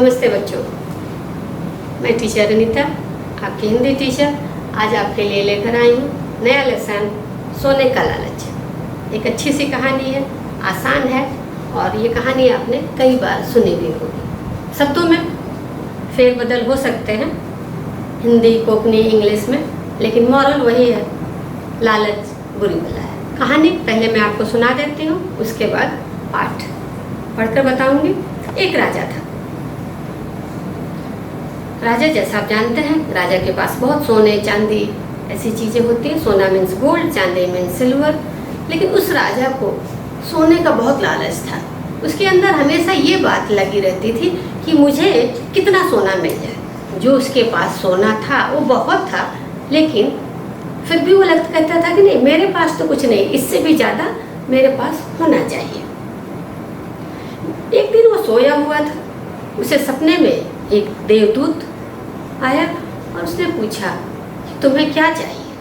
नमस्ते बच्चों, मैं टीचर अनीता, आपकी हिंदी टीचर। आज आपके लिए लेकर आई हूँ नया लेसन, सोने का लालच। एक अच्छी सी कहानी है, आसान है और ये कहानी आपने कई बार सुनी भी होगी। शब्दों में फेरबदल हो सकते हैं, हिंदी, कोंकणी, इंग्लिश में, लेकिन मॉरल वही है, लालच बुरी बला है। कहानी पहले मैं आपको सुना देती हूँ, उसके बाद पाठ पढ़कर बताऊंगी। एक राजा था। राजा, जैसा आप जानते हैं, राजा के पास बहुत सोने चांदी ऐसी चीज़ें होती हैं। सोना मीन्स गोल्ड, चांदी मीन्स सिल्वर। लेकिन उस राजा को सोने का बहुत लालच था। उसके अंदर हमेशा ये बात लगी रहती थी कि मुझे कितना सोना मिल जाए। जो उसके पास सोना था वो बहुत था, लेकिन फिर भी वो कहता था कि नहीं, मेरे पास तो कुछ नहीं, इससे भी ज़्यादा मेरे पास होना चाहिए। एक दिन वो सोया हुआ था, उसे सपने में एक देवदूत आया और उसने पूछा कि तुम्हें क्या चाहिए।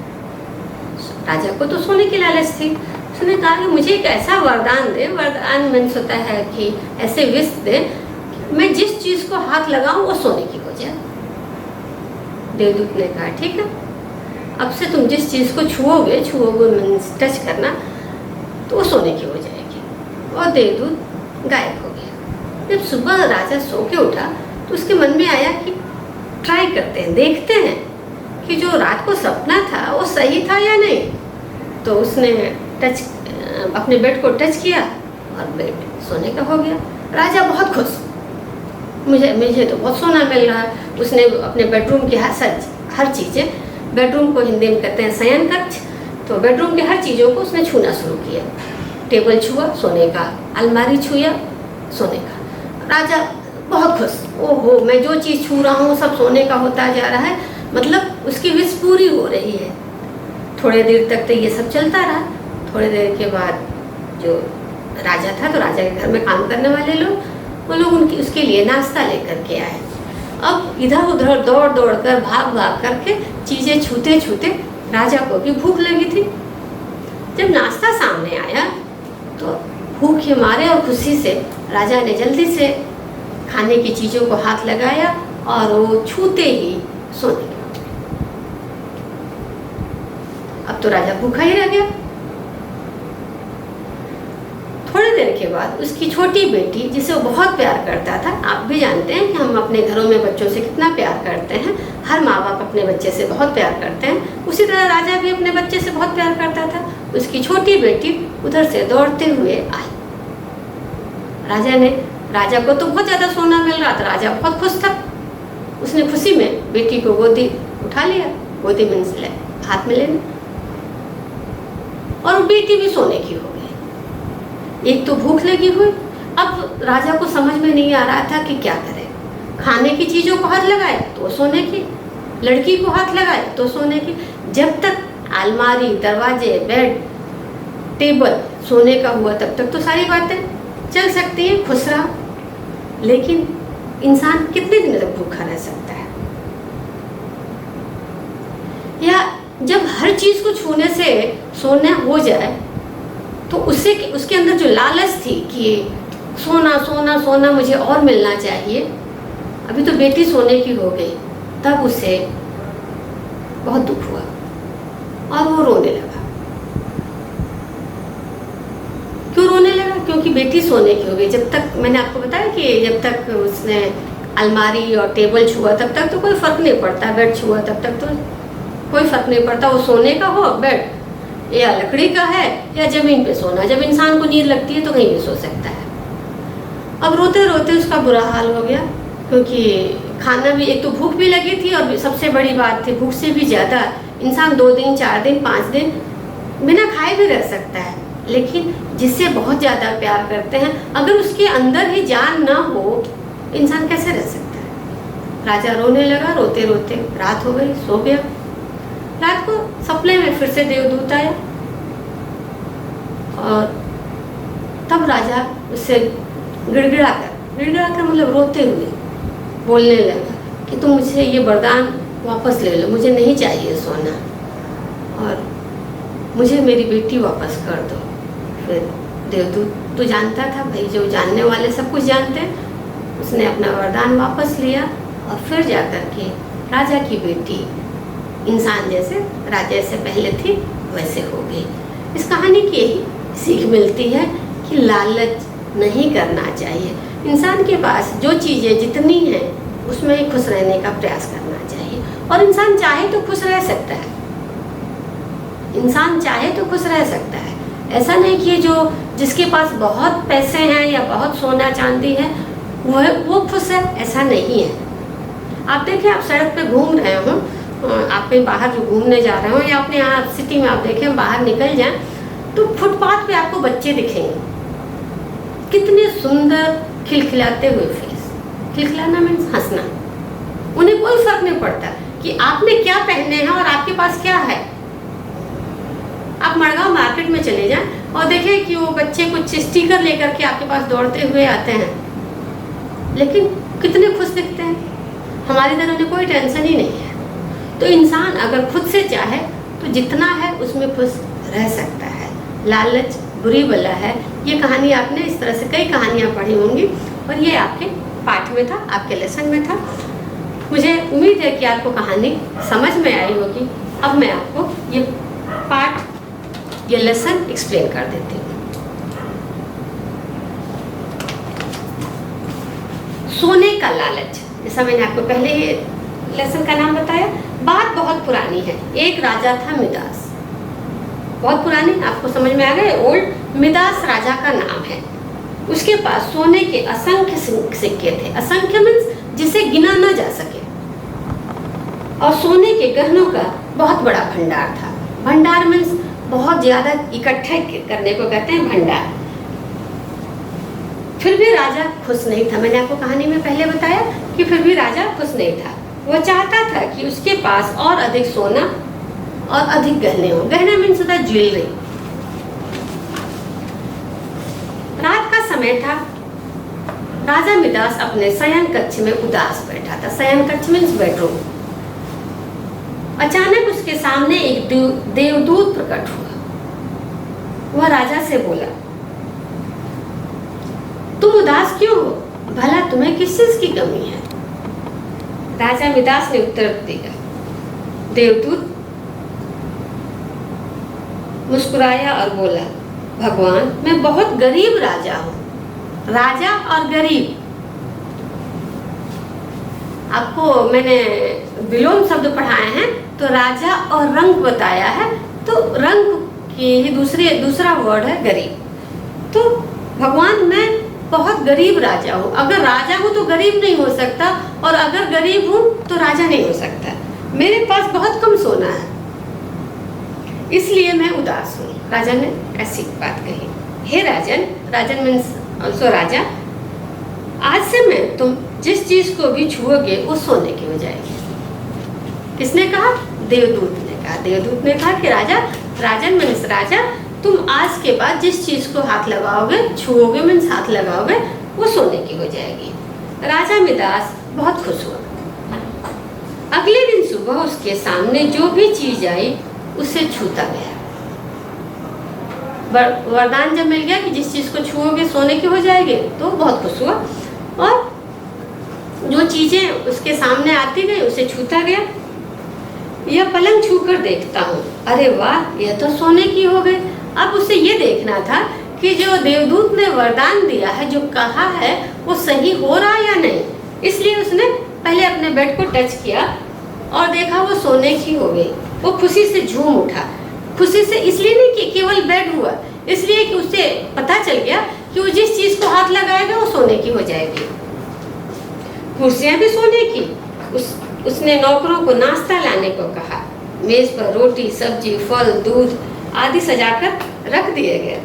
राजा को तो सोने की लालच थी। उसने कहा कि मुझे एक ऐसा वरदान दे। वरदान मीन्स होता है कि ऐसे विष दे कि मैं जिस चीज़ को हाथ लगाऊं वो सोने की हो जाए। देवदूत ने कहा ठीक है, अब से तुम जिस चीज़ को छुओगे मीन्स टच करना, तो वो सोने की हो जाएगी। और देवदूत गायब हो गया। जब सुबह राजा सो के उठा तो उसके मन में आया कि ट्राई करते हैं, देखते हैं कि जो रात को सपना था वो सही था या नहीं। तो उसने अपने बेड को टच किया और बेड सोने का हो गया। राजा बहुत खुश, मुझे तो बहुत सोना मिल रहा है। उसने अपने बेडरूम की हर चीज़ें, बेडरूम को हिंदी में कहते हैं शयन कक्ष, तो बेडरूम की हर चीज़ों को उसने छूना शुरू किया। टेबल छुआ, सोने का। अलमारी छुआ, सोने का। राजा बहुत खुश, ओहो, मैं जो चीज़ छू रहा हूँ सब सोने का होता जा रहा है, मतलब उसकी विश पूरी हो रही है। थोड़े देर तक तो ये सब चलता रहा। थोड़ी देर के बाद जो राजा था, तो राजा के घर में काम करने वाले लोग, वो लोग उसके लिए नाश्ता लेकर के आए। अब इधर उधर दौड़ दौड़ कर, भाग भाग करके चीज़ें छूते छूते राजा को भी भूख लगी थी। जब नाश्ता सामने आया तो भूख के मारे और खुशी से राजा ने जल्दी से खाने की चीज़ों को हाथ लगाया और वो छूते ही सोने लगा। अब तो राजा भूखा ही रह गया। थोड़ी देर के बाद उसकी छोटी बेटी, जिसे वो बहुत प्यार करता था, आप भी जानते हैं कि हम अपने घरों में बच्चों से कितना प्यार करते हैं, हर माँ बाप अपने बच्चे से बहुत प्यार करते हैं, उसी तरह राजा भी अपने बच्चे से बहुत प्यार करता था। उसकी छोटी बेटी उधर से दौड़ते हुए आई। राजा को तो बहुत ज़्यादा सोना मिल रहा था, राजा बहुत खुश था। उसने खुशी में बेटी को गोदी उठा लिया, गोदी मीन्स हाथ में लेना, और बेटी भी सोने की हो गई। एक तो भूख लगी हुई, अब राजा को समझ में नहीं आ रहा था कि क्या करे। खाने की चीज़ों को हाथ लगाए तो सोने की, लड़की को हाथ लगाए तो सोने की। जब तक अलमारी, दरवाजे, बेड, टेबल सोने का हुआ, तब तक तो सारी बातें चल सकती हैं, खुश रहा। लेकिन इंसान कितने दिन तक भूखा रह सकता है? या जब हर चीज़ को छूने से सोना हो जाए, तो उसके अंदर जो लालच थी कि सोना सोना सोना, मुझे और मिलना चाहिए, अभी तो बेटी सोने की हो गई, तब उसे बहुत दुख हुआ और वो रोने लगा। क्यों रोने लगा? क्योंकि बेटी सोने की हो गई। जब तक, मैंने आपको बताया कि जब तक उसने अलमारी और टेबल छुआ तब तक तो कोई फ़र्क नहीं पड़ता, बेड छुआ तब तक तो कोई फ़र्क नहीं पड़ता, वो सोने का हो बेड, या लकड़ी का है, या ज़मीन पे सोना। जब इंसान को नींद लगती है तो कहीं भी सो सकता है। अब रोते रोते उसका बुरा हाल हो गया, क्योंकि खाना भी, एक तो भूख भी लगी थी, और सबसे बड़ी बात थी, भूख से भी ज़्यादा इंसान 2 दिन, 4 दिन, 5 दिन बिना खाए भी रह सकता है। लेकिन जिससे बहुत ज़्यादा प्यार करते हैं, अगर उसके अंदर ही जान ना हो, इंसान कैसे रह सकता है? राजा रोने लगा। रोते रोते रात हो गई, सो गया। रात को सपने में फिर से देवदूत आया और तब राजा उससे गिड़गिड़ा कर मतलब रोते हुए बोलने लगा कि तुम मुझे ये वरदान वापस ले लो, मुझे नहीं चाहिए सोना, और मुझे मेरी बेटी वापस कर दो। फिर देवदूत तो जानता था भाई, जो जानने वाले सब कुछ जानते हैं, उसने अपना वरदान वापस लिया और फिर जाकर के राजा की बेटी इंसान जैसे राजा से पहले थी वैसे हो गई। इस कहानी की यही सीख मिलती है कि लालच नहीं करना चाहिए। इंसान के पास जो चीज़ें जितनी हैं उसमें ही खुश रहने का प्रयास करना चाहिए। और इंसान चाहे तो खुश रह सकता है, इंसान चाहे तो खुश रह सकता है। ऐसा नहीं कि जो जिसके पास बहुत पैसे हैं या बहुत सोना चांदी है वो खुश है, ऐसा नहीं है। आप देखें, आप सड़क पे घूम रहे हो, आप कहीं बाहर जो घूमने जा रहे हो या अपने यहाँ सिटी में आप देखें बाहर निकल जाएं तो फुटपाथ पे आपको बच्चे दिखेंगे, कितने सुंदर खिलखिलाते हुए फेस। खिलखिलाना मीन्स हंसना। उन्हें कोई फर्क नहीं पड़ता कि आपने क्या पहने हैं और आपके पास क्या है। आप मड़गांव मार्केट में चले जाएं और देखें कि वो बच्चे कुछ स्टिकर लेकर के आपके पास दौड़ते हुए आते हैं, लेकिन कितने खुश दिखते हैं। हमारी तरह उन्हें कोई टेंशन ही नहीं है। तो इंसान अगर खुद से चाहे तो जितना है उसमें खुश रह सकता है। लालच बुरी बला है। ये कहानी आपने इस तरह से कई कहानियाँ पढ़ी होंगी और ये आपके पाठ में था, आपके लेसन में था। मुझे उम्मीद है कि आपको कहानी समझ में आई होगी। अब मैं आपको ये पाठ, ये लेसन एक्सप्लेन कर देती हूँ। सोने का लालच, जैसा मैंने आपको पहले ही लेसन का नाम बताया। बात बहुत पुरानी है। एक राजा था मिदास, बहुत पुरानी, आपको समझ में आ गए। ओल्ड मिदास राजा का नाम है। उसके पास सोने के असंख्य सिक्के थे। असंख्य मीन्स जिसे गिना ना जा सके। और सोने के गहनों का बहुत बड़ा भंडार था। भंडार मीन्स बहुत ज्यादा इकट्ठा करने को कहते हैं भंडार। फिर भी राजा खुश नहीं था। मैंने आपको कहानी में पहले बताया कि फिर भी राजा खुश नहीं था। वो चाहता था कि उसके पास और अधिक सोना और अधिक गहने हो। गहना मीन्स होता है ज्वेलरी। रात का समय था। राजा मिदास अपने शयन कक्ष में उदास बैठा था। शयन कक्ष मीन्स बेडरूम। अचानक उसके सामने एक देवदूत प्रकट हुआ। वह राजा से बोला, तुम उदास क्यों हो? भला तुम्हें किस चीज की कमी है? राजा मिदास ने उत्तर दिया। देवदूत मुस्कुराया और बोला, भगवान, मैं बहुत गरीब राजा हूँ। राजा और गरीब, आपको मैंने विलोम शब्द पढ़ाए हैं तो राजा और रंग बताया है, तो रंग की ही दूसरा वर्ड है गरीब। तो भगवान, मैं बहुत गरीब राजा हूँ। अगर राजा हूँ तो गरीब नहीं हो सकता, और अगर गरीब हूँ तो राजा नहीं हो सकता। मेरे पास बहुत कम सोना है, इसलिए मैं उदास हूँ। राजा ने ऐसी बात कही। हे राजन, राजन मीन्स ऑल्सो राजा, आज से मैं तुम जिस चीज को भी छुओगे वो सोने की हो जाएगी। किसने कहा? देवदूत ने कहा। देवदूत ने कहा कि राजा, राजन मीन्स राजा, तुम आज के बाद जिस चीज को हाथ लगाओगे, छुओगे मीन्स हाथ लगाओगे, वो सोने की हो जाएगी। राजा मिदास बहुत खुश हुआ। अगले दिन सुबह उसके सामने जो भी चीज आई उसे छूता गया। वरदान जब मिल गया कि जिस चीज को छुओगे सोने की हो जाएगी, तो बहुत खुश हुआ और जो चीजें उसके सामने आती गई उसे छूता गया। यह पलंग छूकर देखता हूँ, अरे वाह, यह तो सोने की हो गई। अब उसे ये देखना था कि जो देवदूत ने वरदान दिया है, जो कहा है, वो सही हो रहा या नहीं। इसलिए उसने पहले अपने बेड को टच किया और देखा वो सोने की हो गई। वो खुशी से झूम उठा। खुशी से इसलिए नहीं कि केवल बेड हुआ, इसलिए कि उसे पता चल गया कि वो जिस चीज को हाथ लगाएगा वो सोने की हो जाएगी। कुर्सियां भी सोने की। उसने नौकरों को नाश्ता लाने को कहा। मेज पर रोटी, सब्जी, फल, दूध आदि सजाकर रख दिए गए।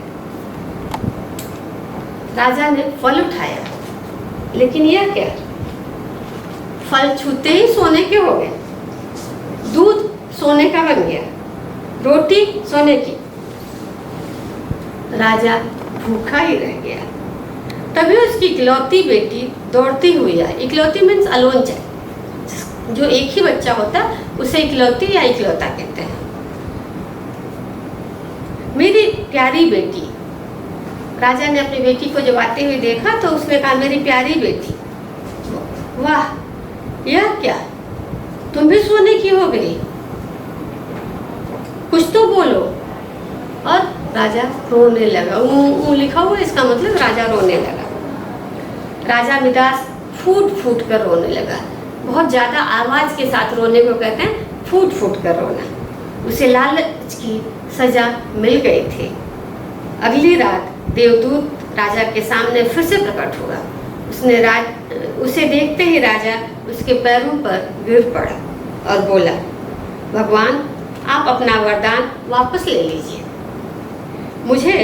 राजा ने फल उठाया, लेकिन यह क्या, फल छूते ही सोने के हो गए। दूध सोने का बन गया, रोटी सोने की। राजा भूखा ही रह गया। तभी उसकी इकलौती बेटी दौड़ती हुई आई। इकलौती मीन्स अलोन चाइल्ड, जो एक ही बच्चा होता उसे इकलौती या इकलौता कहते हैं। मेरी प्यारी बेटी। राजा ने अपनी बेटी को जब आते हुए देखा तो उसने कहा, मेरी प्यारी बेटी। वाह, यह क्या, तुम भी सोने की हो गई, कुछ तो बोलो। और राजा रोने लगा। ऊ लिखा हुआ, इसका मतलब राजा रोने लगा। राजा मिदास फूट फूट कर रोने लगा। बहुत ज़्यादा आवाज़ के साथ रोने को कहते हैं फूट फूट कर रोना। उसे लालच की सजा मिल गई थी। अगली रात देवदूत राजा के सामने फिर से प्रकट हुआ। उसे देखते ही राजा उसके पैरों पर गिर पड़ा और बोला, भगवान, आप अपना वरदान वापस ले लीजिए, मुझे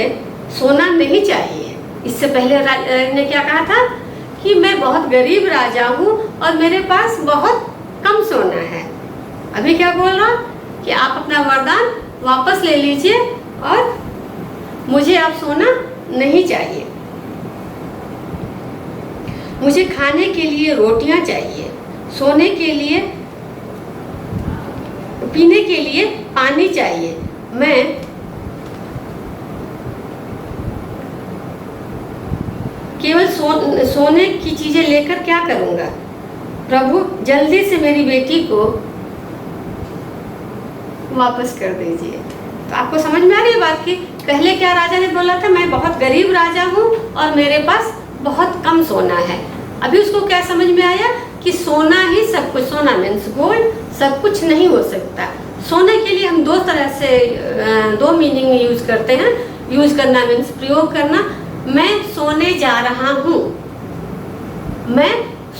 सोना नहीं चाहिए। इससे पहले ने क्या कहा था कि मैं बहुत गरीब राजा हूँ और मेरे पास बहुत कम सोना है। अभी क्या बोल रहा कि आप अपना वरदान वापस ले लीजिए और मुझे अब सोना नहीं चाहिए। मुझे खाने के लिए रोटियां चाहिए, सोने के लिए, पीने के लिए पानी चाहिए। मैं केवल सोने की चीजें लेकर क्या करूंगा? प्रभु, जल्दी से मेरी बेटी को वापस कर दीजिए। तो आपको समझ में आ रही है बात की? पहले क्या राजा ने बोला था, मैं बहुत गरीब राजा हूँ और मेरे पास बहुत कम सोना है। अभी उसको क्या समझ में आया कि सोना ही सब कुछ, सोना मीन्स गोल्ड, सब कुछ नहीं हो सकता। सोने के लिए हम दो तरह से, दो मीनिंग यूज करते हैं। यूज करना मीन्स प्रयोग करना। मैं सोने जा रहा हूँ, मैं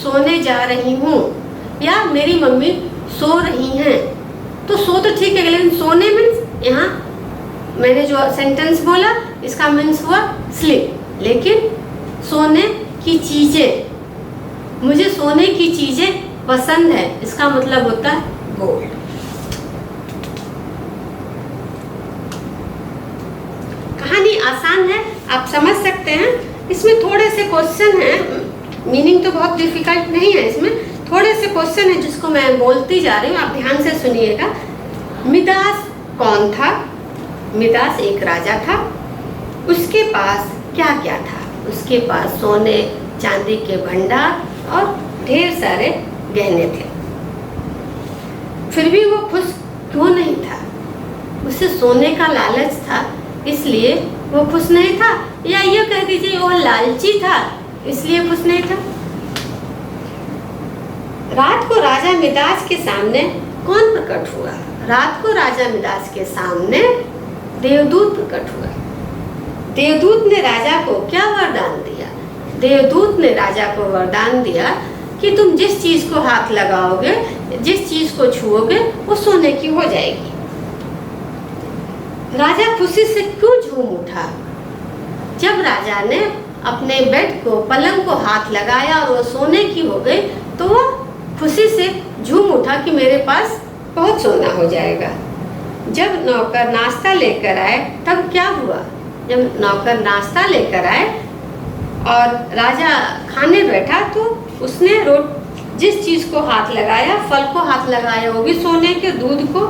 सोने जा रही हूँ, या मेरी मम्मी सो रही हैं। तो सो तो ठीक है, लेकिन सोने मीन्स यहाँ मैंने जो सेंटेंस बोला इसका मीन्स हुआ स्लीप। लेकिन सोने की चीजें, मुझे सोने की चीजें पसंद है, इसका मतलब होता है गोल्ड। कहानी आसान है, आप समझ सकते हैं। इसमें थोड़े से क्वेश्चन हैं, मीनिंग तो बहुत डिफिकल्ट नहीं है, इसमें थोड़े से क्वेश्चन है जिसको मैं बोलती जा रही हूँ, आप ध्यान से सुनिएगा। मिदास कौन था? मिदास एक राजा था। उसके पास क्या क्या था? उसके पास सोने चांदी के भंडार और ढेर सारे गहने थे। फिर भी वो खुश क्यों नहीं था? उसे सोने का लालच था, इसलिए वो खुश नहीं था, या ये कह दीजिए वो लालची था इसलिए खुश नहीं था। रात को राजा मिदास के सामने कौन प्रकट हुआ? रात को राजा मिदास के सामने देवदूत प्रकट हुआ। देवदूत ने राजा को क्या वरदान दिया? देवदूत ने राजा को वरदान दिया कि तुम जिस चीज को हाथ लगाओगे, जिस चीज को छुओगे, वो सोने की हो जाएगी। राजा खुशी से क्यों झूम उठा? जब राजा ने अपने बेड को, पलंग को हाथ लगाया और वो सोने की हो गई, तो वो खुशी से झूम उठा कि मेरे पास बहुत सोना हो जाएगा। जब नौकर नाश्ता लेकर आए तब क्या हुआ? जब नौकर नाश्ता लेकर आए और राजा खाने बैठा, तो उसने जिस चीज को हाथ लगाया, फल को हाथ लगाया वो भी सोने के, दूध को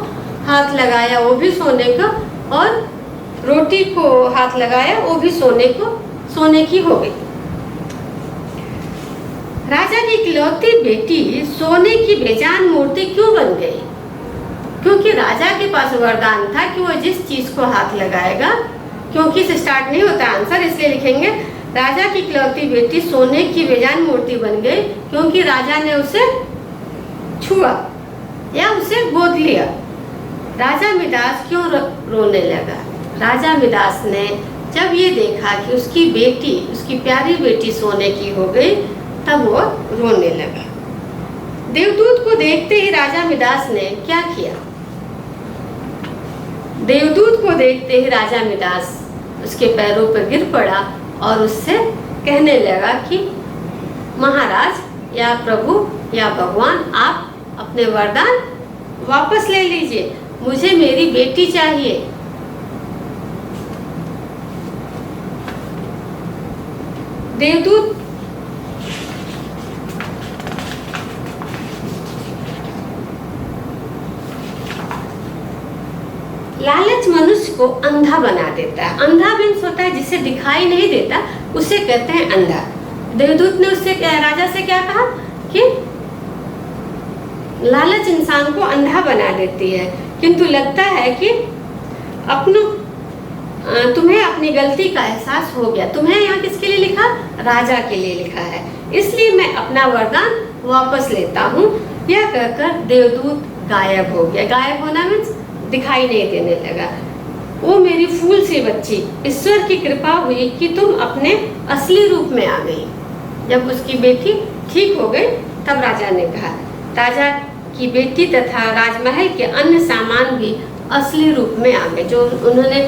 हाथ लगाया वो भी सोने का, और रोटी को हाथ लगाया वो भी सोने की हो गई। राजा की इकलौती बेटी सोने की बेजान मूर्ति क्यों बन गई? क्योंकि राजा के पास वरदान था कि वो जिस चीज को हाथ लगाएगा, क्योंकि से स्टार्ट नहीं होता आंसर, इसलिए लिखेंगे राजा की इकलौती बेटी सोने की बेजान मूर्ति बन गई क्योंकि राजा ने उसे छुआ या उसे गोद लिया। राजा मिदास क्यों रोने लगा? राजा मिदास ने जब ये देखा कि उसकी बेटी, उसकी प्यारी बेटी सोने की हो गई, तब वो रोने लगा। देवदूत को देखते ही राजा मिदास ने क्या किया? देवदूत को देखते ही राजा मिदास उसके पैरों पर गिर पड़ा और उससे कहने लगा कि महाराज या प्रभु या भगवान, आप अपने वरदान वापस ले लीजिए, मुझे मेरी बेटी चाहिए। देवदूत लालच मनुष्य को अंधा बना देता है। अंधा मीन्स होता है जिसे दिखाई नहीं देता, उसे कहते हैं अंधा। देवदूत ने उससे राजा से क्या कहा कि लालच इंसान को अंधा बना देती है, किंतु लगता है कि तुम्हें अपनी गलती का एहसास हो गया। तुम्हें यहाँ किसके लिए लिखा? राजा के लिए लिखा है। इसलिए मैं अपना वरदान वापस लेता हूँ। यह कहकर देवदूत गायब हो गया। गायब होना मीन्स दिखाई नहीं देने लगा। वो मेरी फूल सी बच्ची, ईश्वर की कृपा हुई कि तुम अपने असली रूप में आ गई। जब उसकी बेटी ठीक हो गई तब राजा ने कहा, राजा की बेटी तथा राजमहल के अन्य सामान भी असली रूप में आ गए। जो उन्होंने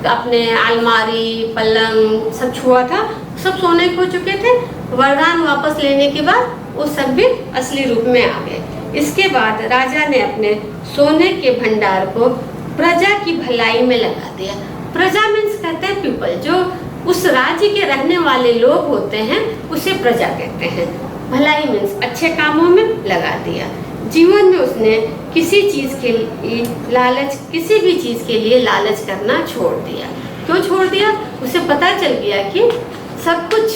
अपने अलमारी, पलंग सब छुआ था, सब सोने के हो चुके थे। वरदान वापस लेने के बाद वो सब भी असली रूप में आ गए। इसके बाद राजा ने अपने सोने के भंडार को प्रजा की भलाई में लगा दिया। प्रजा मीन्स कहते हैं पीपल, जो उस राज्य के रहने वाले लोग होते हैं उसे प्रजा कहते हैं। भलाई मीन्स अच्छे कामों में लगा दिया। जीवन में उसने किसी भी चीज के लिए लालच करना छोड़ दिया। क्यों छोड़ दिया? उसे पता चल गया कि सब कुछ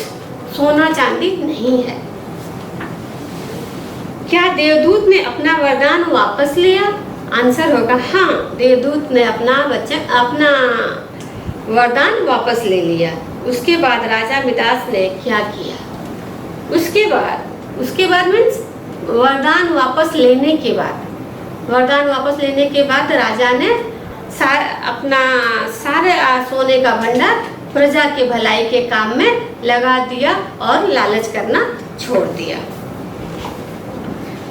सोना चांदी नहीं है। क्या देवदूत ने अपना वरदान वापस लिया? आंसर होगा हाँ, देवदूत ने अपना वरदान वापस ले लिया। उसके बाद राजा मिदास ने क्या किया? उसके बाद मीन्स वरदान वापस लेने के बाद राजा ने अपना सारे सोने का भंडार प्रजा के भलाई के काम में लगा दिया और लालच करना छोड़ दिया।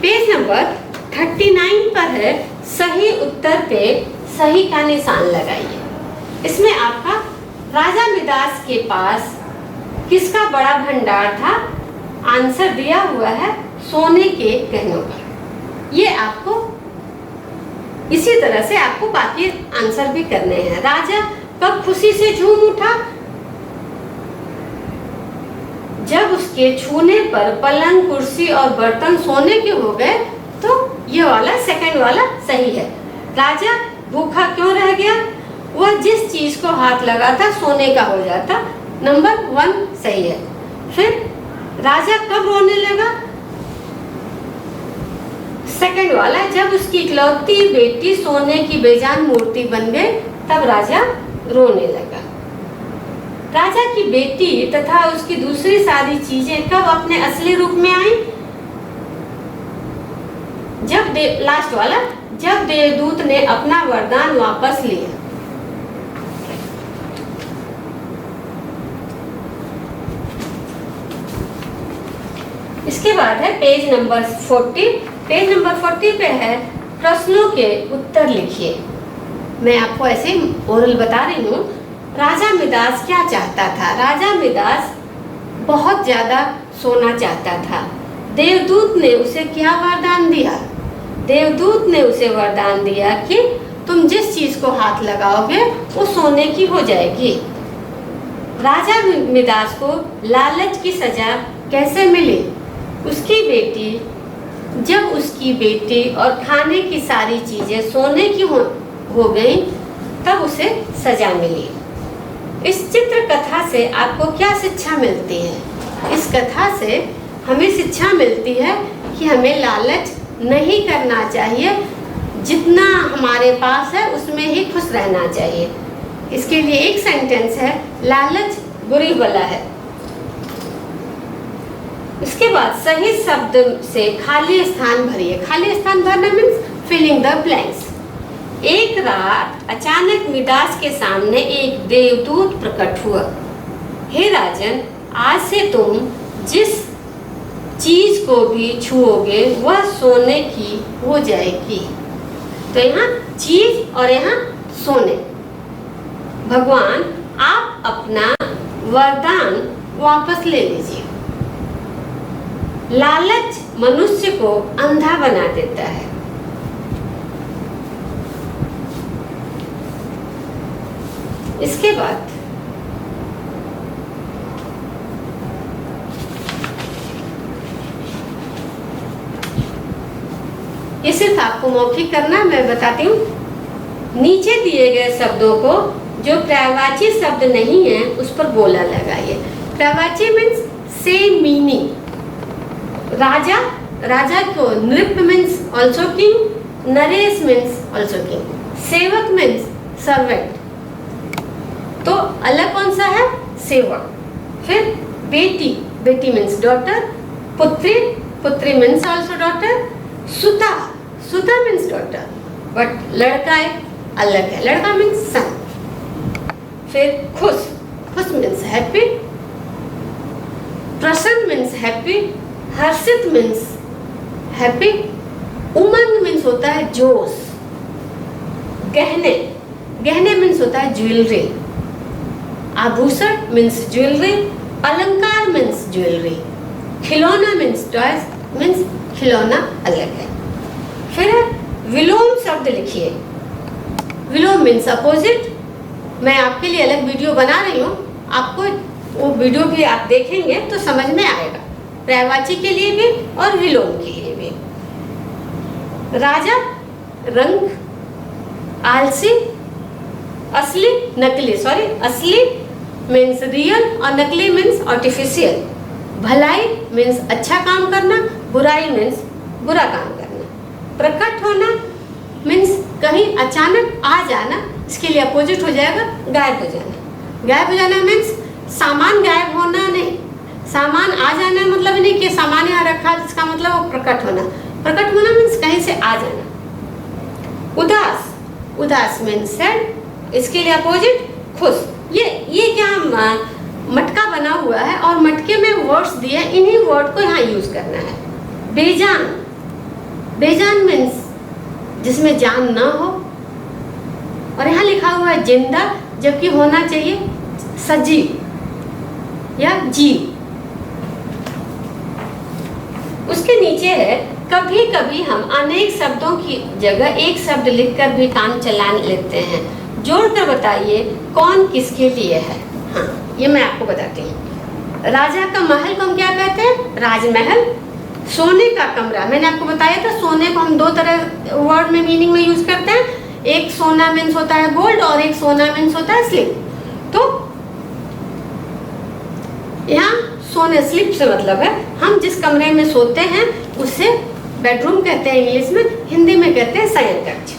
पेज नंबर 39 पर है, सही उत्तर पे सही का निशान लगाइए। इसमें आपका राजा मिदास के पास किसका बड़ा भंडार था? आंसर दिया हुआ है सोने के गहनों का। ये आपको इसी तरह से आपको बाकी आंसर भी करने हैं। राजा कब खुशी से झूम उठा? जब उसके छूने पर पलंग, कुर्सी और बर्तन सोने के हो गए, तो ये वाला सेकंड वाला सही है। राजा भूखा क्यों रह गया? वह जिस चीज को हाथ लगाता सोने का हो जाता। नंबर 1 सही है। फिर राजा कब रोने लगा? सेकंड वाला, जब उसकी इकलौती बेटी सोने की बेजान मूर्ति बन गई तब राजा रोने लगा। राजा की बेटी तथा उसकी दूसरी सारी चीजें कब अपने असली रूप में आई? लास्ट वाला, जब देवदूत ने अपना वरदान वापस लिया। इसके बाद है पेज नंबर 40। पेज नंबर 40 पे है प्रश्नों के उत्तर लिखिए। मैं आपको ऐसे ओरल बता रही हूँ। राजा मिदास क्या चाहता था? राजा मिदास बहुत ज्यादा सोना चाहता था। देवदूत ने उसे क्या वरदान दिया? देवदूत ने उसे वरदान दिया कि तुम जिस चीज को हाथ लगाओगे वो सोने की हो जाएगी। राजा मिदास को लालच की सजा कैसे मिली? जब उसकी बेटी और खाने की सारी चीजें सोने की हो गई तब उसे सजा मिली। इस चित्र कथा से आपको क्या शिक्षा मिलती है? इस कथा से हमें शिक्षा मिलती है कि हमें लालच नहीं करना चाहिए। जितना हमारे पास है उसमें ही खुश रहना चाहिए। इसके लिए एक सेंटेंस है, लालच बुरी बला है। इसके बाद सही शब्द से खाली स्थान भरिए। खाली स्थान भरना मीन्स फिलिंग द ब्लैंक्स। एक रात अचानक मिदास के सामने एक देवदूत प्रकट हुआ। हे राजन, आज से तुम जिस चीज को भी छुओगे वह सोने की हो जाएगी। तो यहाँ चीज और यहाँ सोने। भगवान, आप अपना वरदान वापस ले लीजिए। लालच मनुष्य को अंधा बना देता है। इसके बाद ये सिर्फ आपको मौखिक करना, मैं बताती हूँ। नीचे दिए गए शब्दों को जो पर्यायवाची शब्द नहीं है उस पर बोला लगाइए। पर्यायवाची मीन्स सेम मीनिंग। राजा राजा को नृप means also king, Naresh means also king, सेवक मीन्स सर्वेंट। तो अलग कौन सा है? सेवक। फिर बेटी, बेटी मीन्स डॉटर, पुत्री, पुत्री मीन्स ऑल्सो डॉटर, सुता, सुता मीन्स डॉटर, बट लड़का एक अलग है, लड़का मीन्स सन। फिर खुश, खुश मीन्स हैप्पी, प्रसन्न मीन्स हैप्पी, हर्षित मीन्स हैप्पी, उमंग मीन्स होता है जोश, गहने, गहने मीन्स होता है ज्वेलरी, आभूषण मीन्स ज्वेलरी, अलंकार मीन्स ज्वेलरी, खिलौना मीन्स टॉयज मीन्स खिलौना अलग है। फिर विलोम शब्द लिखिए, विलोम मीन्स अपोजिट। मैं आपके लिए अलग वीडियो बना रही हूँ, आपको वो वीडियो भी आप देखेंगे तो समझ में आएगा, पर्यायवाची के लिए भी और विलोम के लिए भी। राजा, रंग, आलसी, असली, नकली, सॉरी असली मीन्स रियल और नकली मीन्स आर्टिफिशियल, भलाई मीन्स अच्छा काम करना, बुराई मीन्स बुरा काम करना, प्रकट होना मीन्स कहीं अचानक आ जाना, इसके लिए अपोजिट हो जाएगा गायब हो जाना। गायब हो जाना मीन्स सामान गायब होना नहीं, सामान आ जाना मतलब नहीं कि सामान यहाँ रखा, इसका मतलब वो प्रकट होना। प्रकट होना मीन्स कहीं से आ जाना। उदास, उदास मीन्स सैड, इसके लिए अपोजिट खुश। ये क्या मटका बना हुआ है और मटके में वर्ड्स दिए, इन्हीं वर्ड को यहाँ यूज करना है। बेजान, बेजान मीन्स जिसमें जान ना हो, और यहाँ लिखा हुआ है जिंदा, जबकि होना चाहिए सजीव या जीव। उसके नीचे है कभी कभी हम अनेक शब्दों की जगह एक शब्द लिखकर भी काम चला लेते हैं, जोड़कर बताइए कौन किसके लिए है। हाँ, ये मैं आपको बताती हूँ। राजा का महल को हम क्या कहते हैं? राजमहल। सोने का कमरा, मैंने आपको बताया था सोने को हम दो तरह वर्ड में मीनिंग में यूज करते हैं, एक सोना मीन्स होता है गोल्ड और एक सोना मीन्स होता है स्लिप। तो यहाँ सोने स्लिप से मतलब है हम जिस कमरे में सोते हैं उसे बेडरूम कहते हैं इंग्लिश में, हिंदी में कहते हैं शयन कक्ष।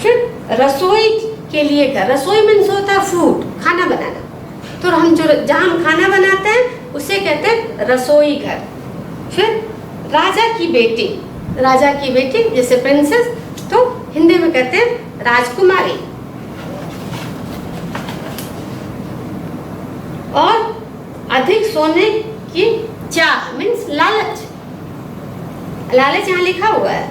फिर रसोई के लिए घर, रसोई मीन्स होता है फूड, खाना बनाना, तो हम जो जहाँ हम खाना बनाते हैं उसे कहते हैं रसोई घर। फिर राजा की बेटी, राजा की बेटी जैसे प्रिंसेस, तो हिंदी में कहते हैं राजकुमारी। और अधिक सोने की चाह मीन्स लालच, लालच यहाँ लिखा हुआ है,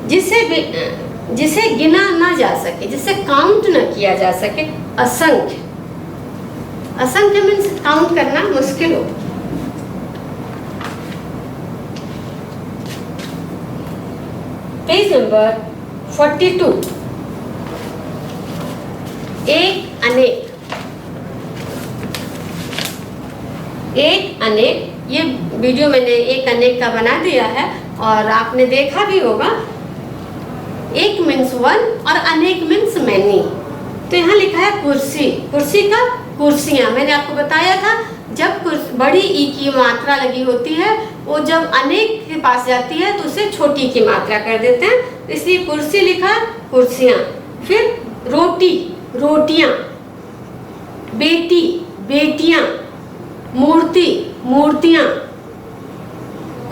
जिसे गिना ना जा सके, जिसे काउंट ना किया जा सके, असंख्य। असंख्य मीन्स काउंट करना मुश्किल हो। पेज नंबर 42, एक अनेक, एक अनेक, ये वीडियो मैंने एक अनेक का बना दिया है और आपने देखा भी होगा। एक मीन्स वन और अनेक मीन्स मैनी। तो यहाँ लिखा है कुर्सी, कुर्सी का कुर्सियाँ, मैंने आपको बताया था जब बड़ी ई की मात्रा लगी होती है वो जब अनेक के पास जाती है तो उसे छोटी की मात्रा कर देते हैं, इसलिए कुर्सी लिखा, कुर्सियाँ। फिर रोटी, रोटियाँ, बेटी, बेटियाँ, मूर्ति, मूर्तियाँ,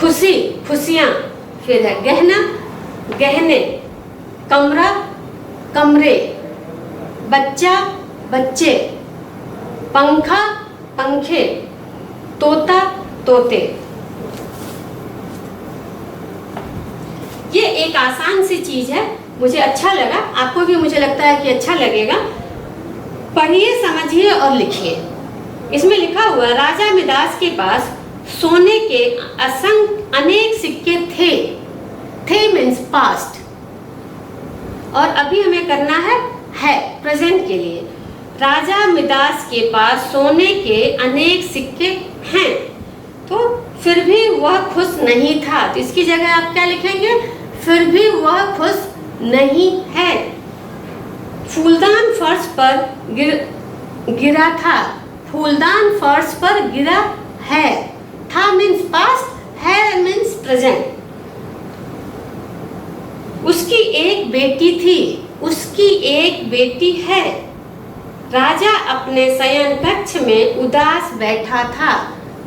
खुशी, खुशियाँ। फिर है गहना, गहने, कमरा, कमरे, बच्चा, बच्चे, पंखा, पंखे, तोता, तोते। ये एक आसान सी चीज है, मुझे अच्छा लगा, आपको भी मुझे लगता है कि अच्छा लगेगा। पढ़िए, समझिए और लिखिए। इसमें लिखा हुआ राजा मिदास के पास सोने के अनेक सिक्के थे, थे मीन्स पास्ट, और अभी हमें करना है प्रेजेंट के लिए। राजा मिदास के पास सोने के अनेक सिक्के हैं, तो फिर भी वह खुश नहीं था, तो इसकी जगह आप क्या लिखेंगे? फिर भी वह खुश नहीं है। फूलदान फर्श पर गिरा था, फूलदान फर्श पर गिरा है, था मीन्स पास्ट, है मीन्स प्रेजेंट। उसकी एक बेटी थी, उसकी एक बेटी है। राजा अपने शयन कक्ष में उदास बैठा था।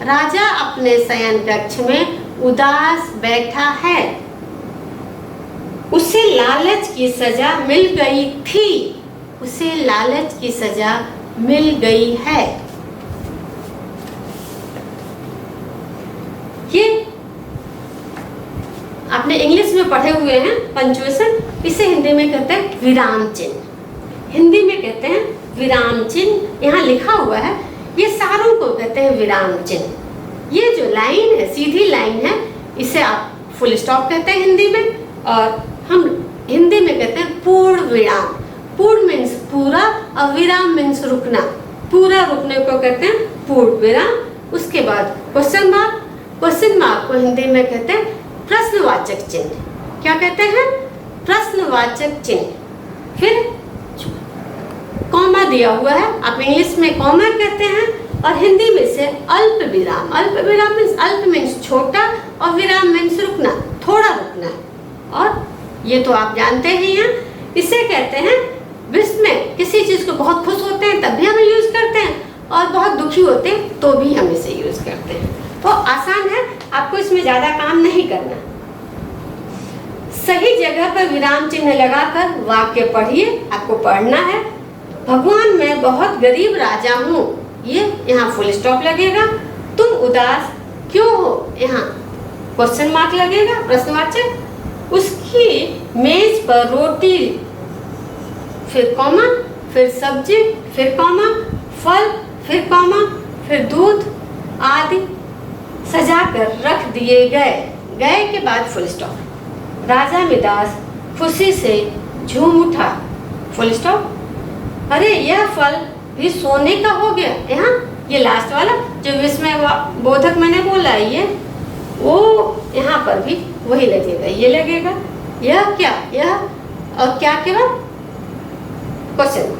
राजा अपने शयन कक्ष में उदास बैठा है। उसे लालच की सजा मिल गई थी। उसे लालच की सजा मिल गई है। ये आपने इंग्लिश में पढ़े हुए हैं पंक्चुएशन, इसे हिंदी में कहते हैं विराम चिन्ह। हिंदी में कहते हैं विराम चिन्ह। यहाँ लिखा हुआ है, ये सारों को कहते हैं विराम चिन्ह। ये जो लाइन है, सीधी लाइन है, इसे आप फुल स्टॉप कहते हैं हिंदी में, और हम हिंदी में कहते हैं पूर्ण विराम। पूर्ण मीन्स पूरा और विराम मीन्स रुकना। पूरा रुकने को कहते हैं पूर्ण विराम। उसके बाद क्वेश्चन मार्क। क्वेश्चन मार्क को हिंदी में कहते हैं प्रश्नवाचक चिन्ह। क्या कहते हैं? प्रश्नवाचक चिन्ह। फिर कॉमा दिया हुआ है, आप इंग्लिश में कॉमा कहते हैं और हिंदी में से अल्प विराम। अल्प विराम मीन्स, अल्प मीन्स छोटा और विराम मीन्स रुकना, थोड़ा रुकना। और ये तो आप जानते ही हैं, इसे कहते हैं विश्व में किसी चीज को बहुत खुश होते हैं तब भी हम यूज करते हैं, और बहुत दुखी होते हैं तो भी हम इसे यूज करते हैं। तो आसान है, आपको इसमें ज्यादा काम नहीं करना। सही जगह पर विराम चिन्ह लगाकर वाक्य पढ़िए। आपको पढ़ना है, भगवान मैं बहुत गरीब राजा हूँ, ये यहाँ फुल स्टॉप लगेगा। तुम उदास क्यों हो, यहाँ क्वेश्चन मार्क लगेगा, प्रश्नवाचक। उसकी मेज पर रोटी, फिर कॉमा, फिर सब्जी, फिर कॉमा, फल, फिर कॉमा, फिर दूध आदि सजाकर रख दिए गए। गए के बाद फुल स्टॉप। राजा मिदास खुशी से झूम उठा, फुल स्टॉप। अरे यह फल भी सोने का हो गया। यहाँ ये लास्ट वाला जो विस्मय बोधक मैंने बोला है, ये वो यहाँ पर भी वही लगेगा, ये लगेगा। यह क्या, यह और क्या के बाद क्वेश्चन।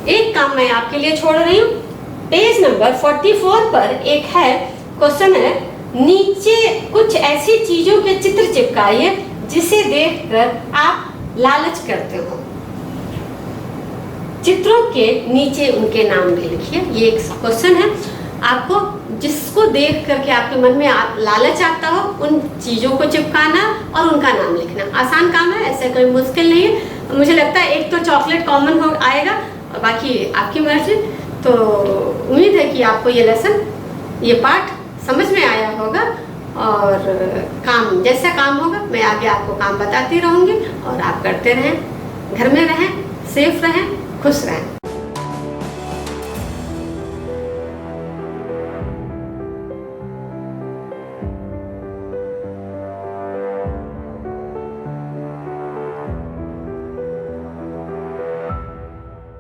एक काम मैं आपके लिए छोड़ रही हूँ। पेज नंबर 44 पर एक है क्वेश्चन है, नीचे कुछ ऐसी चीजों के चित्र चिपकाइए जिसे देखकर आप लालच करते हो। चित्रों के नीचे उनके नाम भी लिखिए। ये एक क्वेश्चन है, आपको जिसको देख करके आपके मन में लालच आता हो उन चीजों को चिपकाना और उनका नाम लिखना। आसान काम है, ऐसा कोई मुश्किल नहीं है। मुझे लगता है एक तो चॉकलेट कॉमन हो आएगा और बाकी आपकी मर्जी। तो उम्मीद है कि आपको ये लेसन, ये पाठ समझ में आया होगा, और काम जैसा काम होगा मैं आगे आपको काम बताती रहूँगी, और आप करते रहें, घर में रहें, सेफ रहें, खुश रहें।